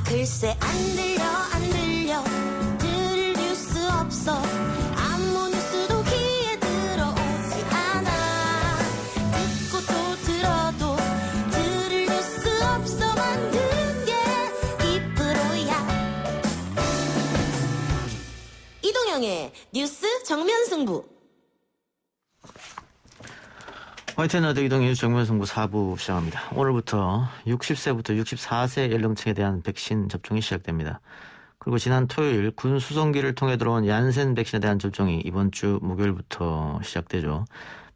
글쎄 안 들려 들을 뉴스 없어 아무 뉴스도 귀에 들어오지 않아 듣고 또 들어도 들을 뉴스 없어 만든 게 2%야 이동영의 뉴스 정면승부 화이트 라디오 이동의 뉴스 정면승부 4부 시작합니다. 오늘부터 60세부터 64세 연령층에 대한 백신 접종이 시작됩니다. 그리고 지난 토요일 군 수송기를 통해 들어온 얀센 백신에 대한 접종이 이번 주 목요일부터 시작되죠.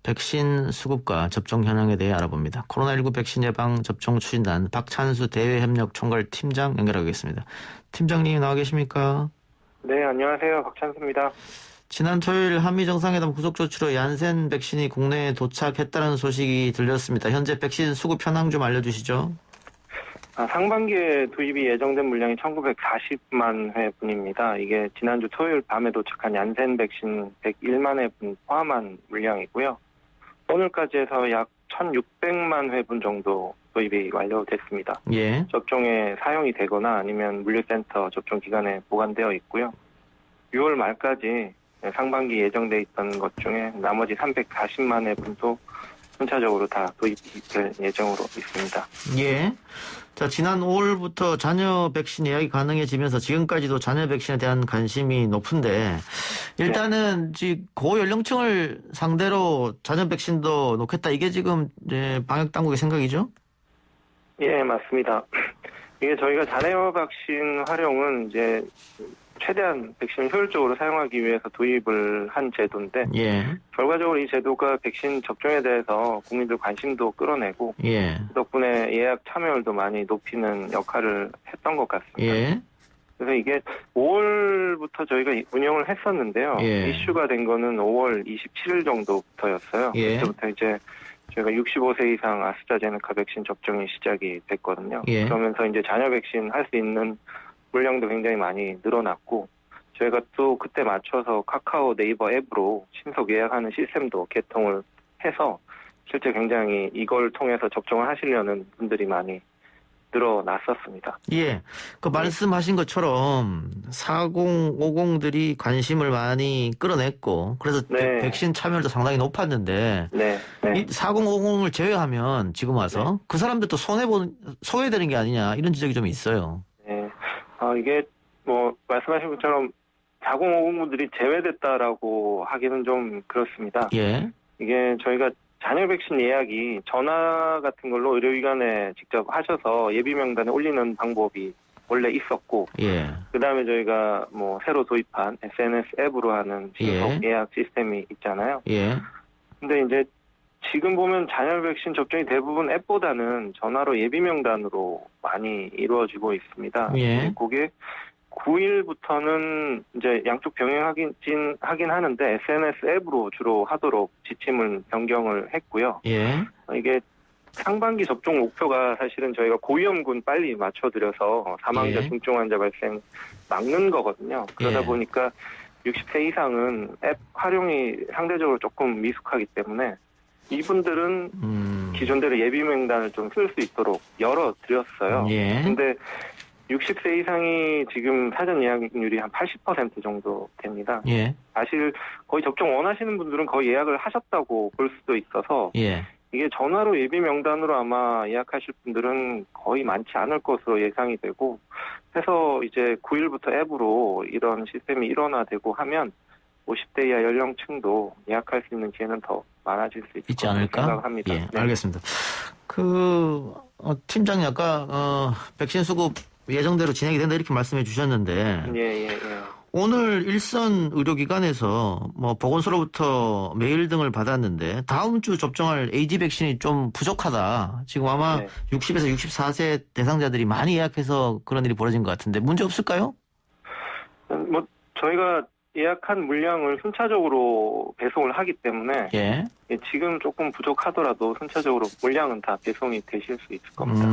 백신 수급과 접종 현황에 대해 알아봅니다. 코로나19 백신 예방 접종 추진단 박찬수 대외협력 총괄 팀장 연결하겠습니다. 팀장님 나와 계십니까? 네, 안녕하세요. 박찬수입니다. 지난 토요일 한미정상회담 후속조치로 얀센 백신이 국내에 도착했다는 소식이 들렸습니다. 현재 백신 수급 현황 좀 알려주시죠. 상반기에 도입이 예정된 물량이 1940만 회분입니다. 이게 지난주 토요일 밤에 도착한 얀센 백신 101만 회분 포함한 물량이고요. 오늘까지 해서 약 1600만 회분 정도 도입이 완료됐습니다. 예. 접종에 사용이 되거나 아니면 물류센터 접종 기간에 보관되어 있고요. 6월 말까지 상반기 예정돼 있던 것 중에 나머지 340만 회분도 순차적으로 다 도입될 예정으로 있습니다. 예. 자, 지난 5월부터 자녀 백신 예약이 가능해지면서 지금까지도 자녀 백신에 대한 관심이 높은데 일단은 고연령층을 상대로 자녀 백신도 놓겠다. 이게 지금 방역 당국의 생각이죠? 예, 맞습니다. 이게 저희가 자녀 백신 활용은 이제 최대한 백신을 효율적으로 사용하기 위해서 도입을 한 제도인데 예. 결과적으로 이 제도가 백신 접종에 대해서 국민들 관심도 끌어내고 예. 덕분에 예약 참여율도 많이 높이는 역할을 했던 것 같습니다. 예. 그래서 이게 5월부터 저희가 운영을 했었는데요. 예. 이슈가 된 거는 5월 27일 정도부터였어요. 예. 그때부터 이제 저희가 65세 이상 아스트라제네카 백신 접종이 시작이 됐거든요. 예. 그러면서 이제 자녀 백신 할 수 있는 물량도 굉장히 많이 늘어났고 저희가 또 그때 맞춰서 카카오 네이버 앱으로 신속 예약하는 시스템도 개통을 해서 실제 굉장히 이걸 통해서 접종을 하시려는 분들이 많이 늘어났었습니다. 예. 그 말씀하신 것처럼 4050들이 관심을 많이 끌어냈고 그래서 네. 백신 참여율도 상당히 높았는데 네. 이 4050을 제외하면 지금 와서 그 사람들도 소외되는 게 아니냐 이런 지적이 좀 있어요. 네. 이게 뭐 말씀하신 것처럼 4050분들이 제외됐다라고 하기는 좀 그렇습니다. 예. 이게 저희가 자녀 백신 예약이 전화 같은 걸로 의료기관에 직접 하셔서 예비 명단에 올리는 방법이 원래 있었고, 예. 그다음에 저희가 뭐 새로 도입한 SNS 앱으로 하는 신속 예약 시스템이 있잖아요. 예. 근데 이제 지금 보면 자녀 백신 접종이 대부분 앱보다는 전화로 예비 명단으로 많이 이루어지고 있습니다. 예. 그게 9일부터는 이제 양쪽 병행하긴 하는데 SNS 앱으로 주로 하도록 지침을 변경을 했고요. 예. 이게 상반기 접종 목표가 사실은 저희가 고위험군 빨리 맞춰드려서 사망자, 예. 중증 환자 발생 막는 거거든요. 그러다 예. 보니까 60세 이상은 앱 활용이 상대적으로 조금 미숙하기 때문에 이분들은 기존대로 예비 명단을 좀 쓸 수 있도록 열어드렸어요. 예. 근데 60세 이상이 지금 사전 예약률이 한 80% 정도 됩니다. 예. 사실 거의 접종 원하시는 분들은 거의 예약을 하셨다고 볼 수도 있어서 예. 이게 전화로 예비 명단으로 아마 예약하실 분들은 거의 많지 않을 것으로 예상이 되고 해서 이제 9일부터 앱으로 이런 시스템이 일원화되고 하면 50대 이하 연령층도 예약할 수 있는 기회는 더 많아질 수 있지 않을까? 생각합니다. 예, 네. 알겠습니다. 팀장님 아까 백신 수급 예정대로 진행이 된다 이렇게 말씀해 주셨는데 예. 오늘 일선 의료기관에서 뭐 보건소로부터 메일 등을 받았는데 다음 주 접종할 AZ 백신이 좀 부족하다. 지금 아마 네. 60에서 64세 대상자들이 많이 예약해서 그런 일이 벌어진 것 같은데 문제 없을까요? 뭐 저희가 예약한 물량을 순차적으로 배송을 하기 때문에 예. 지금 조금 부족하더라도 순차적으로 물량은 다 배송이 되실 수 있을 겁니다.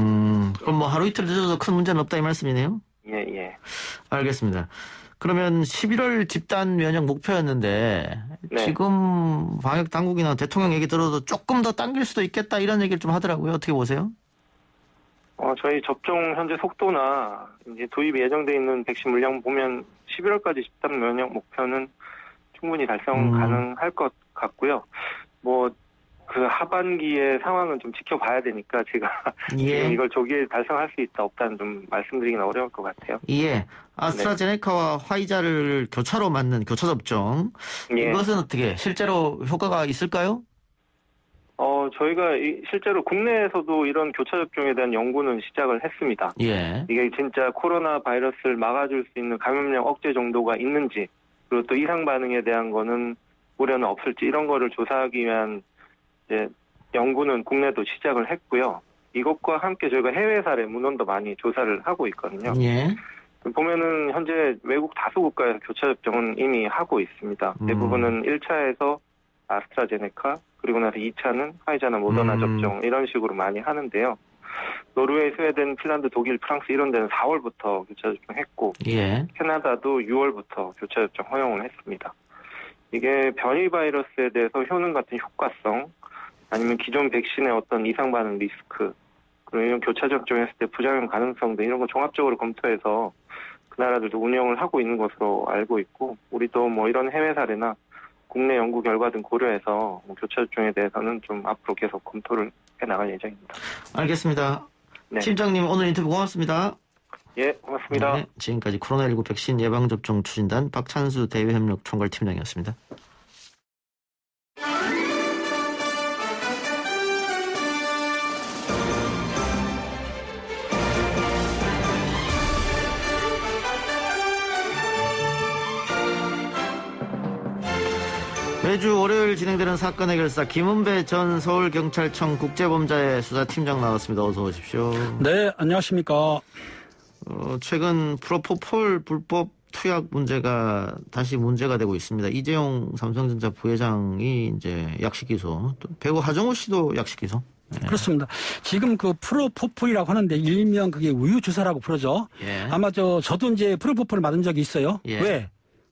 그럼 뭐 하루 이틀 늦어도 큰 문제는 없다 이 말씀이네요? 예. 알겠습니다. 그러면 11월 집단 면역 목표였는데 네. 지금 방역 당국이나 대통령 얘기 들어도 조금 더 당길 수도 있겠다 이런 얘기를 좀 하더라고요. 어떻게 보세요? 저희 접종 현재 속도나 이제 도입이 예정돼 있는 백신 물량 보면 11월까지 집단 면역 목표는 충분히 달성 가능할 것 같고요. 그 하반기의 상황은 좀 지켜봐야 되니까 제가 지금 이걸 조기에 달성할 수 있다 없다는 좀 말씀드리기는 어려울 것 같아요. 예. 아스트라제네카와 화이자를 교차로 맞는 교차 접종. 예. 이것은 어떻게 실제로 효과가 있을까요? 저희가 실제로 국내에서도 이런 교차 접종에 대한 연구는 시작을 했습니다. 예. 이게 진짜 코로나 바이러스를 막아줄 수 있는 감염력 억제 정도가 있는지, 그리고 또 이상 반응에 대한 거는 우려는 없을지 이런 거를 조사하기 위한 이제 연구는 국내도 시작을 했고요. 이것과 함께 저희가 해외 사례 문헌도 많이 조사를 하고 있거든요. 예. 보면은 현재 외국 다수 국가에서 교차 접종은 이미 하고 있습니다. 대부분은 1차에서 아스트라제네카, 그리고 나서 2차는 화이자나 모더나 접종 이런 식으로 많이 하는데요. 노르웨이, 스웨덴, 핀란드, 독일, 프랑스 이런 데는 4월부터 교차 접종했고 예. 캐나다도 6월부터 교차 접종 허용을 했습니다. 이게 변이 바이러스에 대해서 효능 같은 효과성, 아니면 기존 백신의 어떤 이상 반응 리스크, 그리고 이런 교차 접종했을 때 부작용 가능성 등 이런 거 종합적으로 검토해서 그 나라들도 운영을 하고 있는 것으로 알고 있고, 우리도 이런 해외 사례나 국내 연구 결과 등 고려해서 교차 접종에 대해서는 좀 앞으로 계속 검토를 해나갈 예정입니다. 알겠습니다. 네. 팀장님 오늘 인터뷰 고맙습니다. 예, 고맙습니다. 네, 지금까지 코로나19 백신 예방접종 추진단 박찬수 대외협력 총괄팀장이었습니다. 매주 월요일 진행되는 사건 해결사 김은배 전 서울경찰청 국제범죄 수사팀장 나왔습니다. 어서 오십시오. 네, 안녕하십니까. 최근 프로포폴 불법 투약 문제가 다시 문제가 되고 있습니다. 이재용 삼성전자 부회장이 이제 약식 기소, 또 배우 하정우 씨도 약식 기소. 네. 그렇습니다. 지금 그 프로포폴이라고 하는데 일명 그게 우유주사라고 부르죠. 예. 아마 저도 이제 프로포폴을 맞은 적이 있어요. 예. 왜?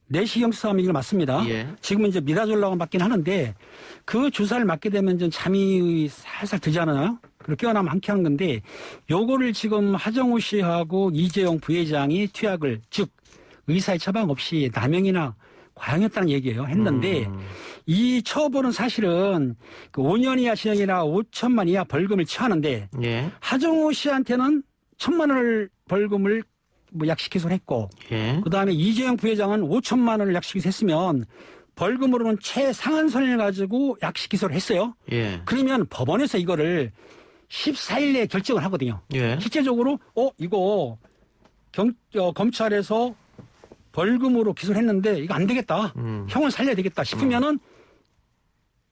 내시경 주사하면 이걸 맞습니다. 예. 지금은 이제 미라졸라고 맞긴 하는데 그 주사를 맞게 되면 좀 잠이 살살 들잖아요. 그리고 깨어나면 한쾌한 건데 요거를 지금 하정우 씨하고 이재용 부회장이 투약을, 즉 의사의 처방 없이 남용이나 과용했다는 얘기예요. 했는데 이 처벌은 사실은 그 5년 이하 징역이나 5천만 이하 벌금을 처하는데 예. 하정우 씨한테는 1,000만 원을 벌금을 약식 기소를 했고, 예. 그 다음에 이재용 부회장은 5천만 원을 약식 기소했으면 벌금으로는 최상한선을 가지고 약식 기소를 했어요. 예. 그러면 법원에서 이거를 14일 내에 결정을 하거든요. 예. 실제적으로 이거 검찰에서 벌금으로 기소를 했는데 이거 안 되겠다. 형을 살려야 되겠다 싶으면은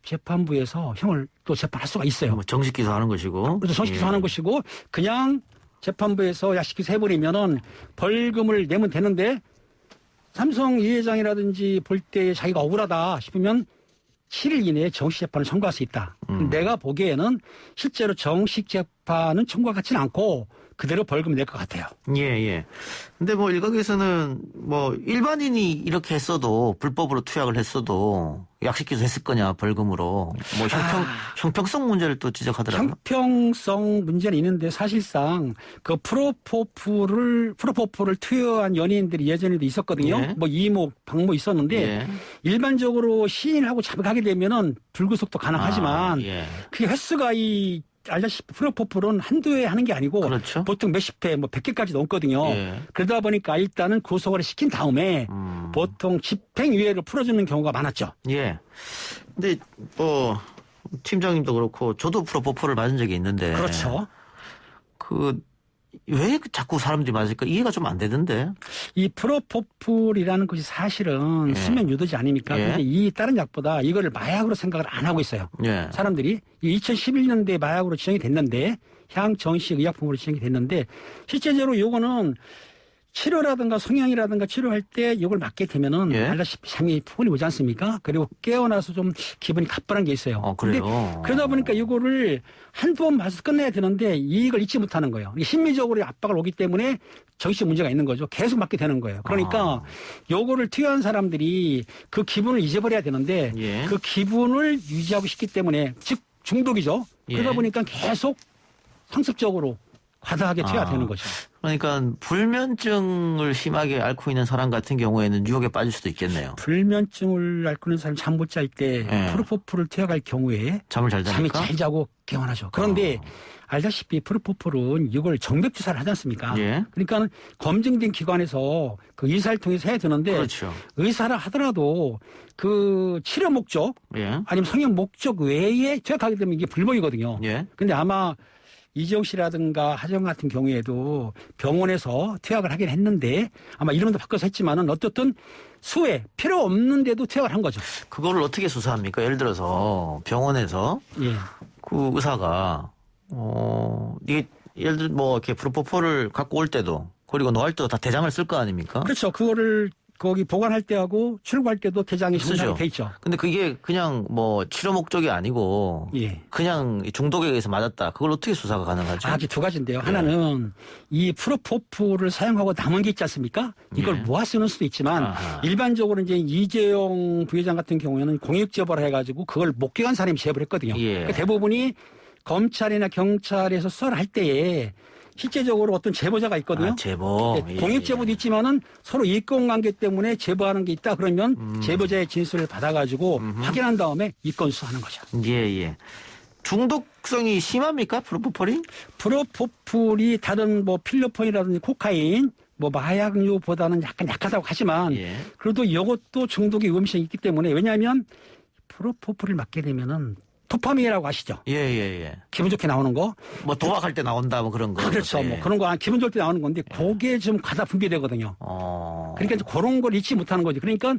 재판부에서 형을 또 재판할 수가 있어요. 정식 기소하는 것이고. 그래서 정식 기소하는 것이고 그냥 재판부에서 약식 기소해버리면은 벌금을 내면 되는데 삼성 이 회장이라든지 볼 때 자기가 억울하다 싶으면 7일 이내에 정식 재판을 청구할 수 있다. 내가 보기에는 실제로 정식 재판은 청구와 같지는 않고 그대로 벌금 낼 것 같아요. 예, 예. 근데 일각에서는 일반인이 이렇게 했어도 불법으로 투약을 했어도 약식 기소했을 거냐 벌금으로 형평성 문제를 또 지적하더라고요. 형평성 문제는 있는데 사실상 그 프로포폴을 투여한 연예인들이 예전에도 있었거든요. 예. 이모, 박모 있었는데 예. 일반적으로 시인하고 자백하게 되면은 불구속도 가능하지만 예. 그 횟수가 알다시피 프로포폴은 한두 회 하는 게 아니고 그렇죠. 보통 몇십 회, 100개까지 넘거든요. 예. 그러다 보니까 일단은 구속을 시킨 다음에 보통 집행유예를 풀어주는 경우가 많았죠. 예. 근데 팀장님도 그렇고 저도 프로포폴을 맞은 적이 있는데. 그렇죠. 왜 자꾸 사람들이 맞을까 이해가 좀 안 되던데. 이 프로포폴이라는 것이 사실은 예. 수면 유도제 아닙니까? 예. 근데 이 다른 약보다 이거를 마약으로 생각을 안 하고 있어요. 예. 사람들이 2011년도에 마약으로 지정이 됐는데 향정식 의약품으로 지정이 됐는데 실제적으로 요거는 치료라든가 성형이라든가 치료할 때 이걸 맞게 되면은 예. 알다시피 잠이 푹 오지 않습니까? 그리고 깨어나서 좀 기분이 가뿐한 게 있어요. 그래요? 근데 그러다 보니까 이거를 한두 번 봐서 끝내야 되는데 이걸 잊지 못하는 거예요. 심리적으로 압박을 오기 때문에 정신적 문제가 있는 거죠. 계속 맞게 되는 거예요. 그러니까 요거를 투여한 사람들이 그 기분을 잊어버려야 되는데 예. 그 기분을 유지하고 싶기 때문에 즉 중독이죠. 예. 그러다 보니까 계속 상습적으로 과다하게 투여가 되는 거죠. 그러니까 불면증을 심하게 앓고 있는 사람 같은 경우에는 유혹에 빠질 수도 있겠네요. 불면증을 앓고 있는 사람이 잠 못 잘 때 예. 프로포폴을 투여할 경우에 잠을 잘 잠이 자니까. 잘 자고 개운하죠. 그런데 알다시피 프로포폴은 이걸 정맥 주사를 하지 않습니까? 예. 그러니까 검증된 기관에서 그 의사를 통해서 해야 되는데 그렇죠. 의사를 하더라도 그 치료 목적 예. 아니면 성형 목적 외에 투약하게 되면 이게 불법이거든요. 예. 근데 아마 이재용 씨라든가 하정 같은 경우에도 병원에서 투약을 하긴 했는데 아마 이름도 바꿔서 했지만은 어떻든 수에 필요 없는데도 투약을 한 거죠. 그거를 어떻게 수사합니까? 예를 들어서 병원에서 예. 그 의사가 이게 예를 들어 뭐 이렇게 프로포폴을 갖고 올 때도 그리고 노할 때도 다 대장을 쓸 거 아닙니까? 그렇죠. 그거를 거기 보관할 때하고 출고할 때도 대장이 쓰죠. 분산이 돼 있죠. 근데 그게 그냥 뭐 치료 목적이 아니고 예. 그냥 중독에 의해서 맞았다. 그걸 어떻게 수사가 가능하죠? 이게 두 가지인데요. 하나는 이 프로포폴을 사용하고 남은 게 있지 않습니까? 이걸 예. 모아 쓰는 수도 있지만 아하. 일반적으로 이제 이재용 부회장 같은 경우에는 공익 제보를 해가지고 그걸 목격한 사람이 제보를 했거든요. 예. 그러니까 대부분이 검찰이나 경찰에서 수사를 할 때에 실제적으로 어떤 제보자가 있거든요. 제보. 예, 공익 제보도 있지만은 서로 이권관계 때문에 제보하는 게 있다 그러면 제보자의 진술을 받아가지고 확인한 다음에 이권 수사하는 거죠. 예. 중독성이 심합니까? 프로포폴이? 프로포폴이 다른 뭐 필로폰이라든지 코카인 뭐 마약류보다는 약간 약하다고 하지만 예. 그래도 이것도 중독의 위험성이 있기 때문에 왜냐하면 프로포폴을 맞게 되면은 도파민이라고 아시죠? 예. 기분 좋게 나오는 거. 뭐 도박할 때 나온다 뭐 그런 거. 그렇죠. 예. 뭐 그런 거 기분 좋을 때 나오는 건데 그게 좀 과다 분비되거든요. 그러니까 이제 그런 걸 잊지 못하는 거지. 그러니까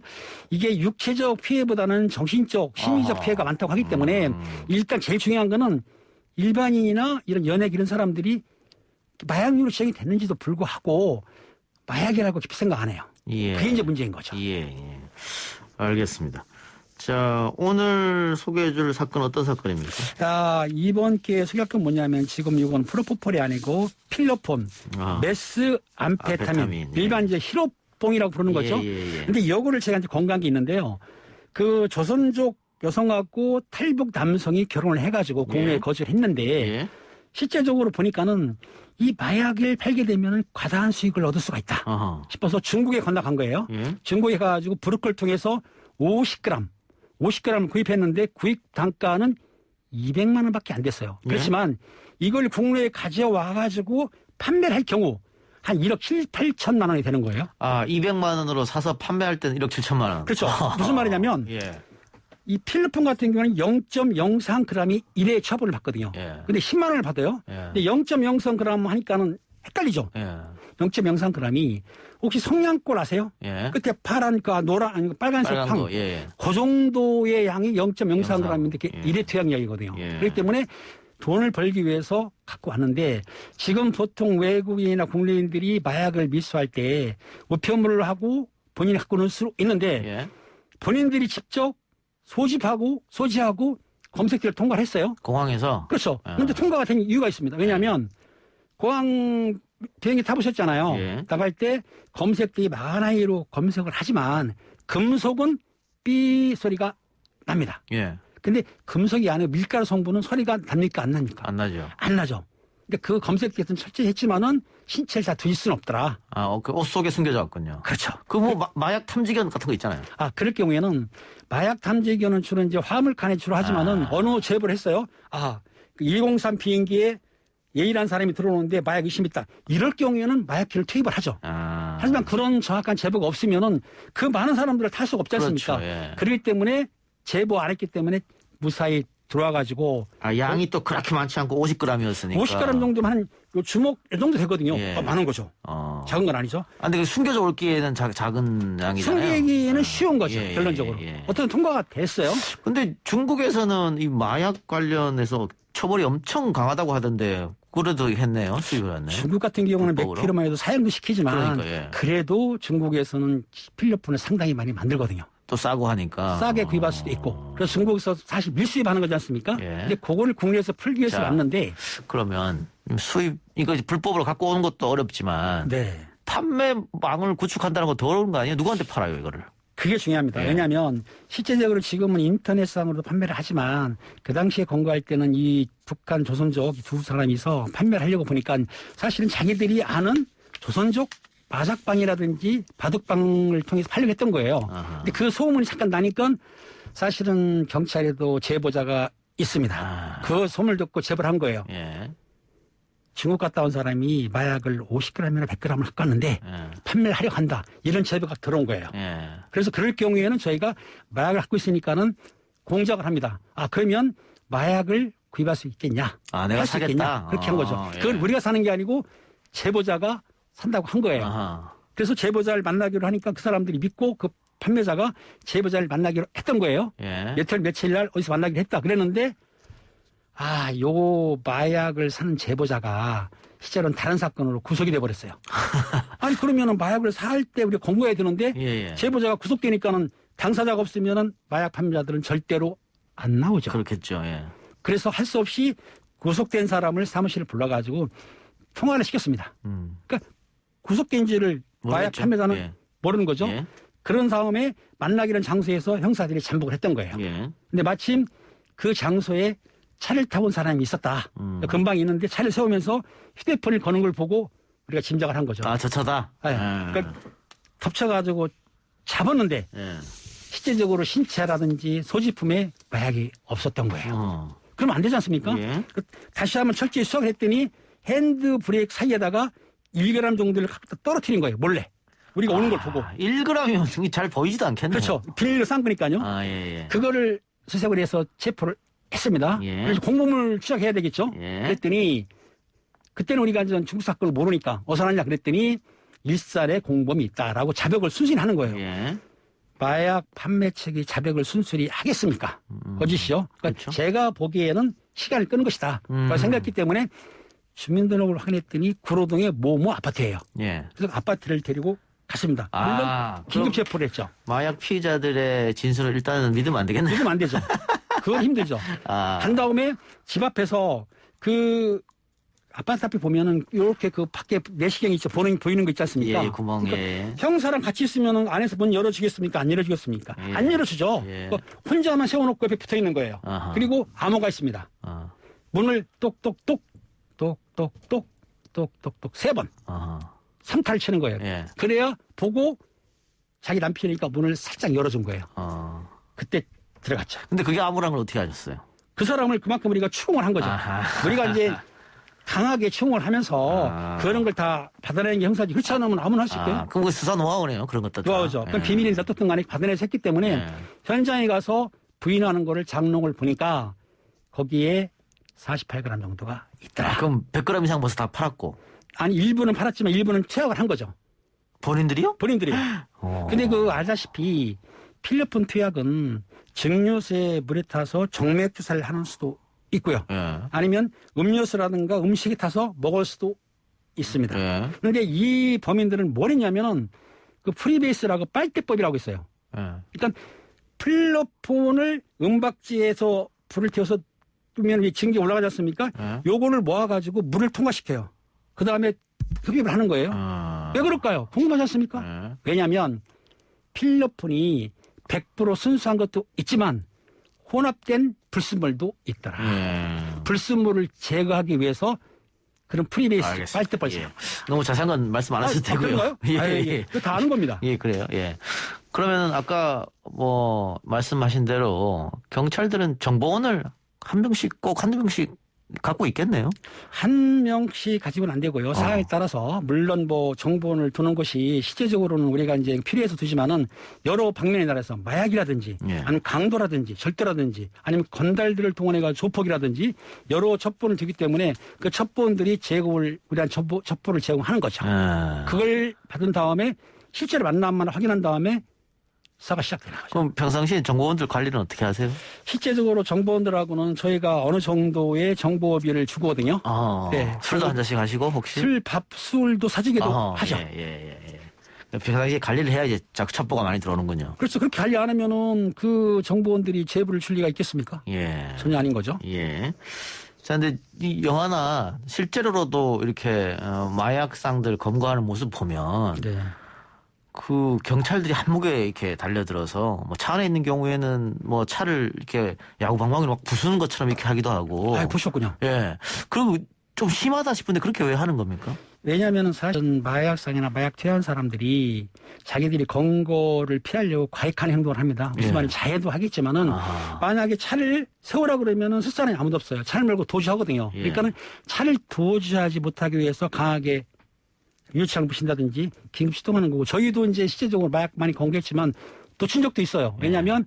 이게 육체적 피해보다는 정신적, 심리적 피해가 많다고 하기 때문에 일단 제일 중요한 거는 일반인이나 이런 연예계 이런 사람들이 마약류로 시작이 됐는지도 불구하고 마약이라고 깊이 생각 안 해요. 예. 그게 이제 문제인 거죠. 예. 알겠습니다. 자, 오늘 소개해 줄 사건 어떤 사건입니까? 자, 이번 기회에 소개할 건 뭐냐면 지금 이건 프로포폴이 아니고 필로폰, 메스 암페타민, 암페타민, 예. 일반 이제 히로뽕이라고 부르는 거죠. 예. 근데 이거를 제가 이제 건강한 게 있는데요. 그 조선족 여성하고 탈북 남성이 결혼을 해가지고 국내에 예. 거주를 했는데 예. 실제적으로 보니까는 이 마약을 팔게 되면 과다한 수익을 얻을 수가 있다 어허. 싶어서 중국에 건너간 거예요. 예. 중국에 가가지고 브로커를 통해서 50g을 구입했는데 구입 단가는 200만 원밖에 안 됐어요. 예. 그렇지만 이걸 국내에 가져와가지고 판매를 할 경우 한 1억 7, 8천만 원이 되는 거예요. 200만 원으로 사서 판매할 때는 1억 7천만 원. 그렇죠. 무슨 말이냐면 예. 이 필로폰 같은 경우는 0.03g이 1회 처벌을 받거든요. 예. 근데 10만 원을 받아요. 예. 근데 0.03g 하니까는 헷갈리죠. 예. 0.03g이 혹시 성냥골 아세요? 예. 끝에 파란 그 노란 아니 빨간색 빨간 황. 거. 예. 그 정도의 양이 0.03g인데 그게 예. 1회 투약량이거든요. 예. 그렇기 때문에 돈을 벌기 위해서 갖고 왔는데 지금 보통 외국인이나 국내인들이 마약을 밀수할 때 우편물을 하고 본인이 갖고 올 수 있는데 예. 본인들이 직접 소지하고 검색대를 통과를 했어요. 공항에서. 그렇죠. 아. 그런데 통과가 된 이유가 있습니다. 왜냐하면 공항 비행기 타보셨잖아요. 예. 나갈 때 검색대에 마나이로 검색을 하지만 금속은 삐 소리가 납니다. 예. 근데 금속이 아니고 밀가루 성분은 소리가 납니까 안 납니까? 안 나죠. 안 나죠. 그러니까 그 검색대에서는 철저히 했지만은 신체를 다 뒤질 수는 없더라. 그 옷 속에 숨겨져 왔군요. 그렇죠. 그 뭐 마약 탐지견 같은 거 있잖아요. 그럴 경우에는 마약 탐지견은 주로 이제 화물칸에 주로 하지만은 어느 제보를 했어요. 103 비행기에 예일한 사람이 들어오는데 마약 의심이 있다. 이럴 경우에는 마약기를 투입을 하죠. 하지만 그런 정확한 제보가 없으면은 그 많은 사람들을 탈 수가 없지 않습니까? 그렇죠. 예. 그렇기 때문에 제보 안 했기 때문에 무사히 들어와가지고 양이 또 그렇게 많지 않고 50g이었으니까. 50g 정도면 한 요 주먹 이 정도 되거든요. 예. 많은 거죠. 작은 건 아니죠. 근데 숨겨져 올 기에는 작은 양이잖아요. 숨기기는 쉬운 거죠. 예, 결론적으로. 예. 어떤 통과가 됐어요. 근데 중국에서는 이 마약 관련해서 처벌이 엄청 강하다고 하던데 그래도 했네요. 수입을 했네요. 중국 같은 경우는 불법으로? 100kg만 해도 사용도 시키지만 그러니까, 예. 그래도 중국에서는 필로폰을 상당히 많이 만들거든요. 또 싸고 하니까. 싸게 구입할 수도 있고. 그래서 중국에서 사실 밀수입하는 거지 않습니까? 예. 근데 그거를 국내에서 풀기 위해서 자. 왔는데 그러면 수입 이거 불법으로 갖고 오는 것도 어렵지만 네. 판매망을 구축한다는 거 더 어려운 거 아니에요? 누구한테 팔아요 이거를? 그게 중요합니다. 예. 왜냐하면 실제적으로 지금은 인터넷상으로도 판매를 하지만 그 당시에 권고할 때는 이 북한 조선족 두 사람이서 판매를 하려고 보니까 사실은 자기들이 아는 조선족 마작방이라든지 바둑방을 통해서 팔려고 했던 거예요. 아하. 근데 그 소문이 잠깐 나니까 사실은 경찰에도 제보자가 있습니다. 아. 그 소문을 듣고 제보를 한 거예요. 예. 중국 갔다 온 사람이 마약을 50g이나 100g을 갖고 왔는데 예. 판매를 하려고 한다. 이런 제보가 들어온 거예요. 예. 그래서 그럴 경우에는 저희가 마약을 갖고 있으니까는 공작을 합니다. 아, 그러면 마약을 구입할 수 있겠냐? 아, 내가 할 수 사겠다? 있겠냐? 그렇게 한 거죠. 예. 그걸 우리가 사는 게 아니고 제보자가 산다고 한 거예요. 아하. 그래서 제보자를 만나기로 하니까 그 사람들이 믿고 그 판매자가 제보자를 만나기로 했던 거예요. 예. 며칠 날 어디서 만나기로 했다. 그랬는데 요 마약을 사는 제보자가 실제로는 다른 사건으로 구속이 돼버렸어요. 아니 그러면은 마약을 살 때 우리가 공고해야 되는데 예, 예. 제보자가 구속되니까는 당사자가 없으면은 마약 판매자들은 절대로 안 나오죠. 그렇겠죠. 예. 그래서 할 수 없이 구속된 사람을 사무실에 불러가지고 통화를 시켰습니다. 그러니까 구속된지를 마약 모르겠죠. 판매자는 예. 모르는 거죠. 예. 그런 다음에 만나기로 한 장소에서 형사들이 잠복을 했던 거예요. 예. 근데 마침 그 장소에 차를 타고 온 사람이 있었다. 금방 있는데 차를 세우면서 휴대폰을 거는 걸 보고 우리가 짐작을 한 거죠. 아, 저 차다? 네. 그러니까 덮쳐가지고 잡았는데 예. 실제적으로 신체라든지 소지품에 마약이 없었던 거예요. 어. 그러면 안 되지 않습니까? 예. 다시 한번 철저히 수확을 했더니 핸드 브레이크 사이에다가 1g 정도를 갖다 떨어뜨린 거예요. 몰래. 우리가 오는 걸 보고. 1g이면 잘 보이지도 않겠네요. 그렇죠. 비닐로 싼 거니까요. 아, 예, 예. 그거를 수색을 해서 체포를 했습니다. 예. 그래서 공범을 추적해야 되겠죠. 예. 그랬더니 그때는 우리가 전 중국 사건을 모르니까 어디서 났냐 그랬더니 일산에 공범이 있다라고 자백을 순순히 하는 거예요. 예. 마약 판매 측이 자백을 순순히 하겠습니까? 거짓이요. 그러니까 그렇죠. 제가 보기에는 시간을 끄는 것이다. 라고 생각했기 때문에 주민등록을 확인했더니 구로동의 모모 아파트예요. 예. 그래서 아파트를 데리고 갔습니다. 물론 아, 긴급 그럼 체포를 했죠. 마약 피의자들의 진술을 일단은 믿으면 안 되겠네요. 믿으면 안 되죠. 그건 힘들죠. 아. 간 다음에 집 앞에서 그 아파트 앞에 보면은 이렇게 그 밖에 내시경이 있죠. 보이는 거 있지 않습니까? 예, 구멍, 그러니까 예. 형사랑 같이 있으면은 안에서 문 열어주겠습니까? 안 열어주겠습니까? 예. 안 열어주죠. 예. 그러니까 혼자만 세워놓고 옆에 붙어 있는 거예요. 아하. 그리고 암호가 있습니다. 아. 문을 똑똑똑 똑똑똑 똑똑똑 3번 아하. 3타를 치는 거예요. 예. 그래야 보고 자기 남편이니까 문을 살짝 열어준 거예요. 어. 그때 들어갔죠. 근데 그게 암호란 걸 어떻게 아셨어요? 그 사람을 그만큼 우리가 추궁을 한 거죠. 아하. 우리가 이제 강하게 추궁을 하면서 아. 그런 걸 다 받아내는 게 형사지. 그렇지 않으면 아무나 할 수 있고요. 아, 그럼 그 수사 노하우네요. 그런 것도. 다. 노하우죠. 그럼 예. 비밀인지 어떻든 간에 받아내서 했기 때문에 예. 현장에 가서 부인하는 거를 장롱을 보니까 거기에 48g 정도가 있더라. 아, 그럼 100g 이상 벌써 다 팔았고. 아니 일부는 팔았지만 일부는 투약을 한 거죠. 본인들이요? 본인들이. 어. 근데 그 알다시피 필로폰 투약은 증류수에 물에 타서 정맥 주사를 하는 수도 있고요. 예. 아니면 음료수라든가 음식에 타서 먹을 수도 있습니다. 예. 그런데 이 범인들은 뭘 했냐면은 그 프리베이스라고 빨대법이라고 있어요. 예. 일단 필로폰을 은박지에서 불을 태워서 뜨면 증기 올라가지 않습니까? 예. 요거를 모아가지고 물을 통과시켜요. 그 다음에 흡입을 하는 거예요. 아. 왜 그럴까요? 궁금하지 않습니까? 예. 왜냐하면 필로폰이 100% 순수한 것도 있지만 혼합된 불순물도 있더라. 예. 불순물을 제거하기 위해서 그런 프리베이스 알겠습니다. 빨대법이 있어요. 예. 너무 자세한 건 말씀 안 하셔도 되고요. 그런가요? 예, 아, 예. 예. 그거 다 아는 겁니다. 예, 그래요. 예. 그러면 아까 뭐 말씀하신 대로 경찰들은 정보원을 한 명씩 꼭 한두 명씩 갖고 있겠네요. 한 명씩 가지고는 안 되고요. 상황에 따라서 물론 뭐 정보원을 두는 것이 실제적으로는 우리가 이제 필요해서 두지만은 여러 방면에 따라서 마약이라든지 예. 아니면 강도라든지 절도라든지 아니면 건달들을 동원해가 조폭이라든지 여러 첩보를 두기 때문에 그 첩보원들이 제공을 우리한 첩보를 제공하는 거죠. 아. 그걸 받은 다음에 실제로 만나면 확인한 다음에 수사가 시작되는 거죠. 그럼 평상시에 정보원들 관리는 어떻게 하세요? 실제적으로 정보원들하고는 저희가 어느 정도의 정보비를 주거든요. 아, 네. 술도 한 잔씩 하시고 혹시? 술, 밥, 술도 사주기도 아하, 하죠. 예. 평상시에 관리를 해야지 첩보가 많이 들어오는군요. 그렇죠. 그렇게 관리 안 하면은 그 정보원들이 제보를 줄 리가 있겠습니까? 예. 전혀 아닌 거죠. 예. 자, 근데 이 영화나 실제로도 이렇게 마약상들 검거하는 모습 보면 네. 그 경찰들이 한무게 이렇게 달려들어서 뭐 차 안에 있는 경우에는 뭐 차를 이렇게 야구방망이로 막 부수는 것처럼 이렇게 하기도 하고. 아, 보셨군요. 예. 그리고 좀 심하다 싶은데 그렇게 왜 하는 겁니까? 왜냐하면 사실은 마약상이나 마약 투여한 사람들이 자기들이 검거를 피하려고 과익한 행동을 합니다. 무슨 예. 말인지 자해도 하겠지만은 만약에 차를 세우라 그러면은 쓸사람이 아무도 없어요. 차를 몰고 도주하거든요. 예. 그러니까는 차를 도주하지 못하기 위해서 강하게 유치장을 부신다든지 긴급 출동하는 거고 저희도 이제 실제적으로 마약 많이 검거했지만 놓친 적도 있어요. 왜냐하면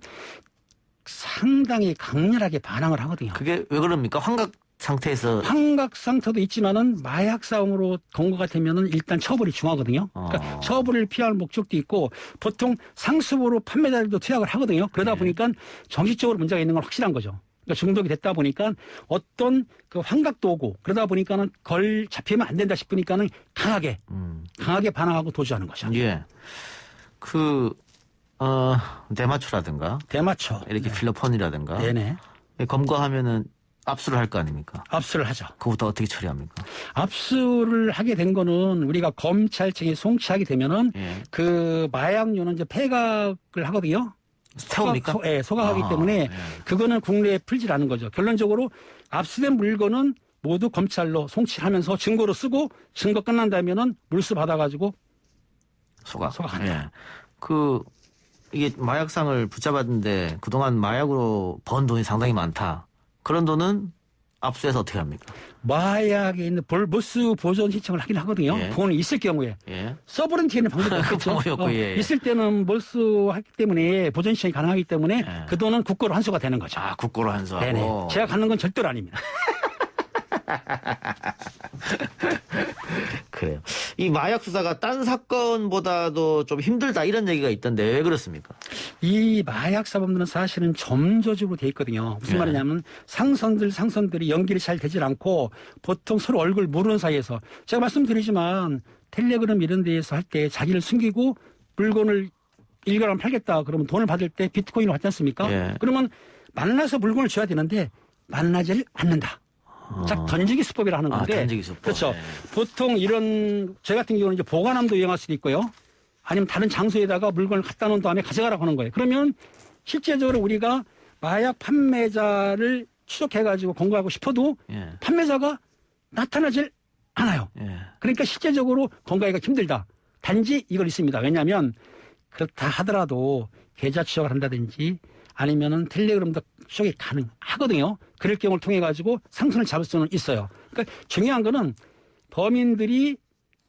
상당히 강렬하게 반항을 하거든요. 그게 왜 그럽니까? 환각 상태에서. 환각 상태도 있지만은 마약 싸움으로 검거가 되면은 일단 처벌이 중하거든요. 그러니까 처벌을 피할 목적도 있고 보통 상습으로 판매자들도 투약을 하거든요. 그러다 보니까 정신적으로 문제가 있는 건 확실한 거죠. 그러니까 중독이 됐다 보니까 어떤 그 환각도 오고 그러다 보니까는 걸 잡히면 안 된다 싶으니까는 강하게 반항하고 도주하는 거죠. 예. 대마초라든가. 대마초. 이렇게 필로폰이라든가. 네네. 검거하면은 압수를 할 거 아닙니까? 압수를 하죠. 그것부터 어떻게 처리합니까? 압수를 하게 된 거는 우리가 검찰청에 송치하게 되면은 예. 그 마약류는 이제 폐각을 하거든요. 태웁니까? 소각하기 아, 때문에 예. 그거는 국내에 풀질 않은 거죠. 결론적으로 압수된 물건은 모두 검찰로 송치하면서 증거로 쓰고 증거 끝난다면은 물수 받아가지고 소각한다. 예. 이게 마약상을 붙잡았는데 그동안 마약으로 번 돈이 상당히 많다. 그런 돈은 압수해서 어떻게 합니까? 마약에 있는 몰수 보존 신청을 하긴 하거든요. 예. 돈이 있을 경우에. 예. 써버린 뒤에는 방법이 없겠죠. 방법이 없고, 예. 있을 때는 몰수하기 때문에 보존 신청이 가능하기 때문에 예. 그 돈은 국고로 환수가 되는 거죠. 아, 국고로 환수하고. 네네. 제가 갖는 건 절대로 아닙니다. 그래요. 이 마약 수사가 딴 사건보다도 좀 힘들다 이런 얘기가 있던데 왜 그렇습니까? 이 마약 사범들은 사실은 점조직으로 돼 있거든요. 무슨 네. 말이냐면 상선들이 연결이 잘 되질 않고 보통 서로 얼굴 모르는 사이에서 제가 말씀드리지만 텔레그램 이런 데에서 할 때 자기를 숨기고 물건을 1g 팔겠다 그러면 돈을 받을 때 비트코인을 받지 않습니까? 예. 그러면 만나서 물건을 줘야 되는데 만나지를 않는다. 자, 던지기 수법이라 하는 건데. 던지기 수법. 그렇죠. 네. 보통 이런, 저 같은 경우는 이제 보관함도 이용할 수도 있고요. 아니면 다른 장소에다가 물건을 갖다 놓은 다음에 가져가라고 하는 거예요. 그러면 실제적으로 우리가 마약 판매자를 추적해가지고 검거하고 싶어도 예. 판매자가 나타나질 않아요. 예. 그러니까 실제적으로 검거하기가 힘들다. 단지 이걸 있습니다. 왜냐하면 그렇다 하더라도 계좌 추적을 한다든지 아니면은 텔레그램도 추적이 가능하거든요. 그럴 경우를 통해 가지고 상선을 잡을 수는 있어요. 그러니까 중요한 거는 범인들이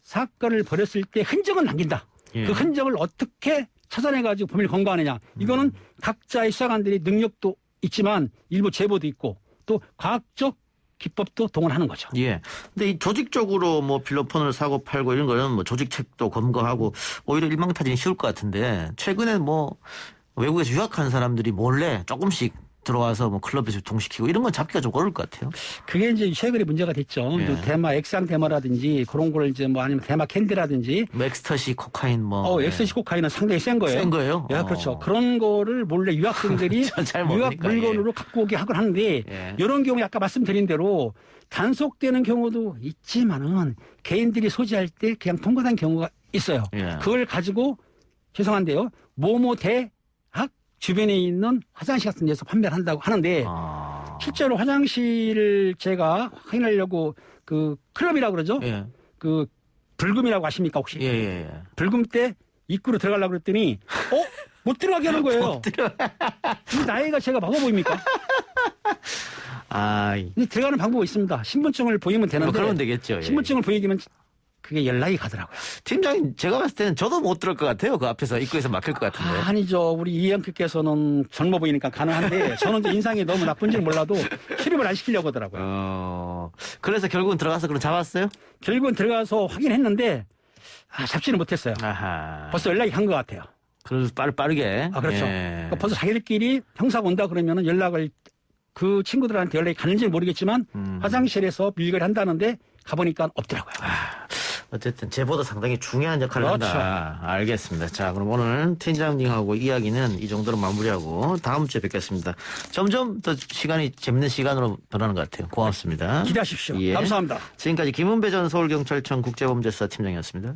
사건을 벌였을 때 흔적은 남긴다. 예. 그 흔적을 어떻게 찾아내 가지고 범인을 검거하느냐. 이거는 각자의 수사관들이 능력도 있지만 일부 제보도 있고 또 과학적 기법도 동원하는 거죠. 예. 근데 이 조직적으로 뭐 필로폰을 사고 팔고 이런 거는 뭐 조직책도 검거하고 오히려 일망타진이 쉬울 것 같은데 최근에 뭐 외국에서 유학한 사람들이 몰래 조금씩 들어와서 뭐 클럽에서 유통시키고 이런 건 잡기가 좀 어려울 것 같아요. 그게 이제 최근에 문제가 됐죠. 예. 대마 액상 대마라든지 그런 걸 이제 뭐 아니면 대마 캔디라든지 엑스터시, 코카인 뭐. 엑스시 코카인은 상당히 센 거예요. 센 거예요? 예, 그렇죠. 그런 거를 몰래 유학생들이 잘 유학 모르니까, 물건으로 갖고 오게 하곤 하는데 예. 이런 경우에 아까 말씀드린 대로 단속되는 경우도 있지만은 개인들이 소지할 때 그냥 통과된 경우가 있어요. 예. 그걸 가지고 죄송한데요. 모모 대학 주변에 있는 화장실 같은 데서 판매를 한다고 하는데 실제로 화장실을 제가 확인하려고 그 클럽이라고 그러죠. 예. 그 불금이라고 아십니까 혹시? 예. 불금 때 입구로 들어가려고 그랬더니 못 들어가게 하는 거예요. 이 나이가 제가 막아 보입니까? 근데 들어가는 방법이 있습니다. 신분증을 보이면 되는데 그러면 되겠죠. 예. 신분증을 보이기면 그게 연락이 가더라고요. 팀장님 제가 봤을 때는 저도 못 들을 것 같아요. 그 앞에서 입구에서 막힐 것 같은데. 아니죠. 우리 이영표께서는 젊어 보이니까 가능한데 저는 이제 인상이 너무 나쁜지는 몰라도 출입을 안 시키려고 하더라고요. 그래서 결국은 들어가서 그럼 잡았어요? 결국은 들어가서 확인했는데 잡지는 못했어요. 아하. 벌써 연락이 간 것 같아요. 그래서 빠르게. 그렇죠. 예. 그러니까 벌써 자기들끼리 형사가 온다 그러면은 연락을 그 친구들한테 연락이 갔는지는 모르겠지만 화장실에서 밀거리 한다는데 가보니까 없더라고요. 어쨌든 제보도 상당히 중요한 역할을 그렇죠. 한다. 알겠습니다. 자, 그럼 오늘 팀장님하고 이야기는 이 정도로 마무리하고 다음 주에 뵙겠습니다. 점점 더 시간이 재밌는 시간으로 변하는 것 같아요. 고맙습니다. 기대하십시오. 예. 감사합니다. 지금까지 김은배 전 서울경찰청 국제범죄수사 팀장이었습니다.